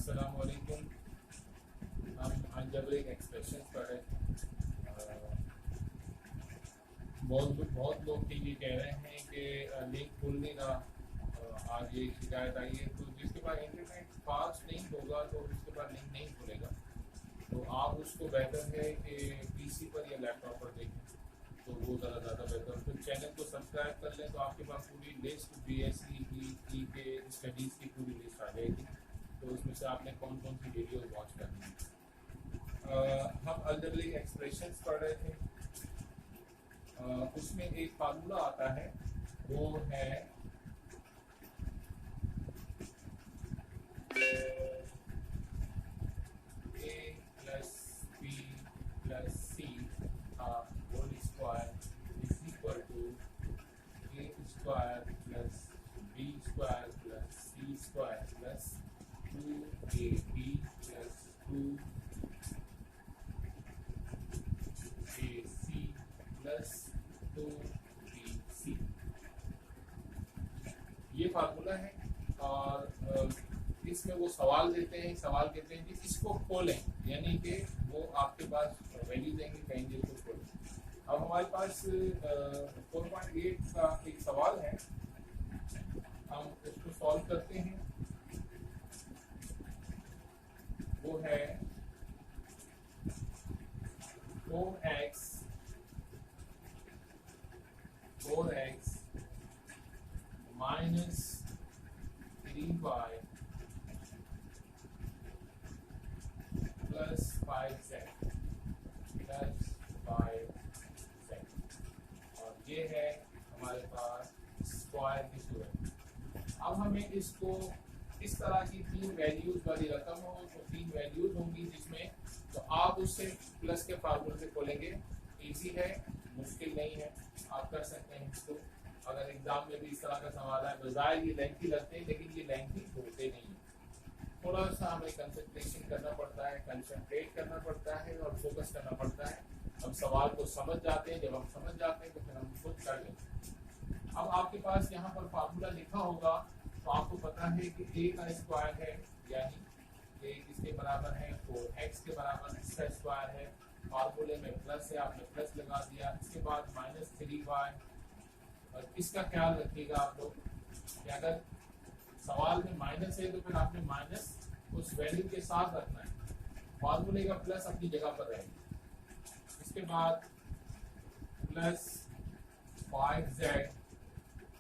अस्सलाम वालेकुम। हम अलजेब्रिक एक्सप्रेशन पढ़ रहे थे। बहुत लोग ये कह रहे हैं कि लिंक खुल नहीं रहा। आज ये शिकायत आई है, तो जिसके पास इंटरनेट फास्ट नहीं होगा तो उसके पास लिंक नहीं खुलेगा। तो आप उसको बेहतर है कि पीसी पर या लैपटॉप पर देखें, तो वो ज़्यादा बेहतर। फिर चैनल को सब्सक्राइब कर लें तो आपके पास पूरी लिस्ट बीएससी की के स्टडीज़ की पूरी लिस्ट आ जाएगी। तो उसमें से आपने कौन कौन सी वीडियोस वॉच करनी है। हम अलजेब्रिक एक्सप्रेशंस पढ़ रहे थे। उसमें एक फार्मूला आता है, वो है a plus b plus c whole square is equal to a square plus b square plus c square plus 2ab plus 2ac plus 2bc। ये फार्मूला है। और इसमें वो सवाल देते हैं, सवाल कहते हैं कि इसको खोलें, यानी कि वो आपके पास वैल्यू देंगे, कहेंगे इसको खोलें। अब हमारे पास 4.8 का एक सवाल है, हम उसको सॉल्व करते हैं। वो है 4x minus 3y plus 5z plus 5z। और ये है हमारे पास स्क्वायर की सूरत। अब हमें इसको इस तरह की 3 वैल्यूज वाली रकम हो तो 3 वैल्यूज होंगी जिसमें, तो आप उससे प्लस के फार्मूले से खोलेंगे। इजी है, मुश्किल नहीं है, आप कर सकते हैं इसको। अगर एग्जाम में भी इस तरह का सवाल है तो ज़ाहिर ये लेंथी लगते हैं, लेकिन ये लेंथी होते नहीं है। थोड़ा सा हमें कंसंट्रेशन करना पड़ता है, कंसंट्रेट करना पड़ता है और फोकस करना पड़ता है। हम सवाल को समझ जाते हैं, जब हम समझ जाते हैं तो फिर हम खुद कर लेते हैं। अब आपके पास यहाँ पर फार्मूला लिखा होगा, तो आपको पता है कि a का स्क्वायर है, यानी a किसके बराबर है, 4x के बराबर इसका स्क्वायर है। फार्मूले में प्लस है, आपने प्लस लगा दिया। इसके बाद माइनस 3y। और इसका ख्याल रखिएगा आप लोग कि अगर सवाल में माइनस है तो फिर आपने माइनस उस वैल्यू के साथ रखना है, फार्मूले का प्लस अपनी जगह पर रहेगा। इसके बाद प्लस 5z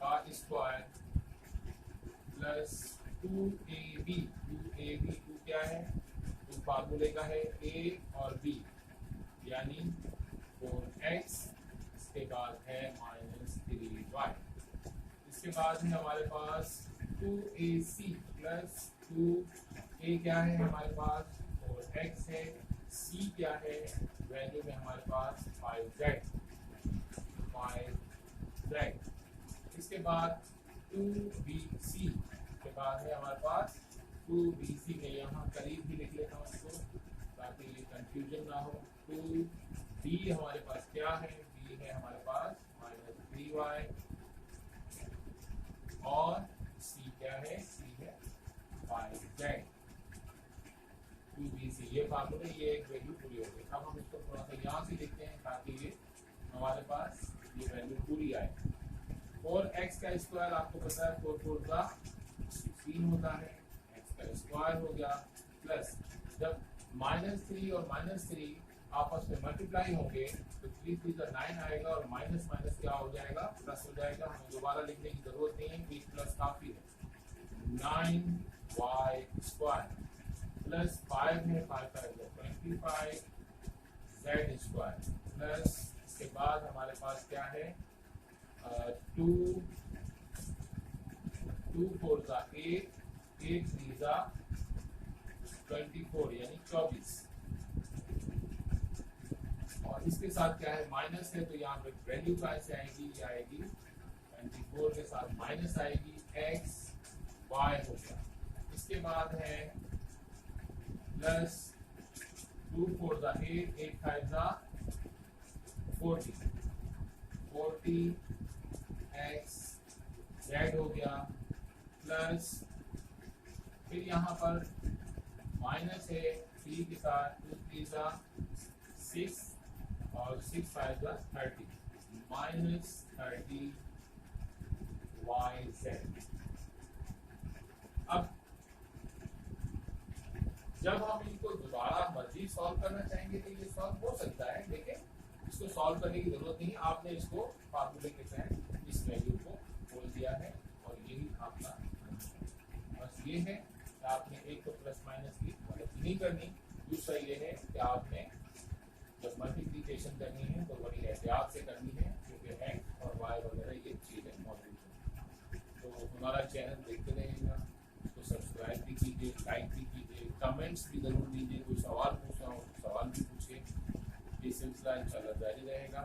का स्क्वायर प्लस 2ab। 2 क्या है, तो फार्मूले का है a और b, यानी 4x। इसके बाद है माइनस 3y। इसके बाद है हमारे पास 2ac प्लस 2a क्या है हमारे पास 4x है, c क्या है वैल्यू में हमारे पास 5z। इसके बाद 2bc के बाद है हमारे पास 2bc में यहाँ करीब भी लिख लेता हूँ इसको ताकि कंफ्यूजन ना हो। 2b हमारे पास क्या है, b है हमारे पास माइनस 3y। और c क्या है, c है 5z। 2bc ये फार्मूले, ये एक वैल्यू पूरी हो गई। अब हम इसको थोड़ा सा यहाँ से लिखते हैं ताकि ये हमारे पास ये वैल्यू पूरी आए। 4x का स्क्वायर आपको पता है 4 4 का 16 होता है, x का स्क्वायर हो गया, प्लस जब -3 और -3 आपस में मल्टीप्लाई होंगे तो 3 3 का 9 आएगा और माइनस माइनस क्या हो जाएगा, प्लस हो जाएगा। हमें दोबारा लिखने की जरूरत नहीं है, कि प्लस काफी है। 9y स्क्वायर प्लस 5 है, 5 का 25 z स्क्वायर प्लस इसके बाद हमारे पास क्या है 2 4 का 8 8 3 का 24 यानी 24। और इसके साथ क्या है माइनस है, तो यहाँ पे वैल्यू कैसे आएगी, ये आएगी 24 के साथ माइनस आएगी, x y हो गया। इसके बाद है प्लस 2 4 का 8 8 5 का 40 x z हो गया, प्लस फिर यहाँ पर माइनस है 3 के साथ 2 3 सा 6 और 6 5 30 माइनस 30 YZ। अब जब हम इनको दोबारा मर्जी सॉल्व करना चाहेंगे तो ये सॉल्व हो सकता है, लेकिन इसको सॉल्व करने की जरूरत नहीं। आपने इसको फार्मूले के तहत इस वैल्यू को बोल दिया है और यही आपका बस ये है कि आपने एक तो प्लस माइनस की मदद नहीं करनी। दूसरा ये है कि आपने जब मल्टीप्लिकेशन करनी है तो बड़ी एहतियात से करनी है, क्योंकि एक्स और वाई वगैरह ये चीज़ें मौजूद हैं। तो हमारा चैनल देखते रहेगा, उसको सब्सक्राइब भी कीजिए, लाइक भी कीजिए, कमेंट्स भी जरूर दीजिए। कोई सवाल पूछना हो तो सवाल भी पूछिए। ये सिलसिला इंशाल्लाह जारी रहेगा।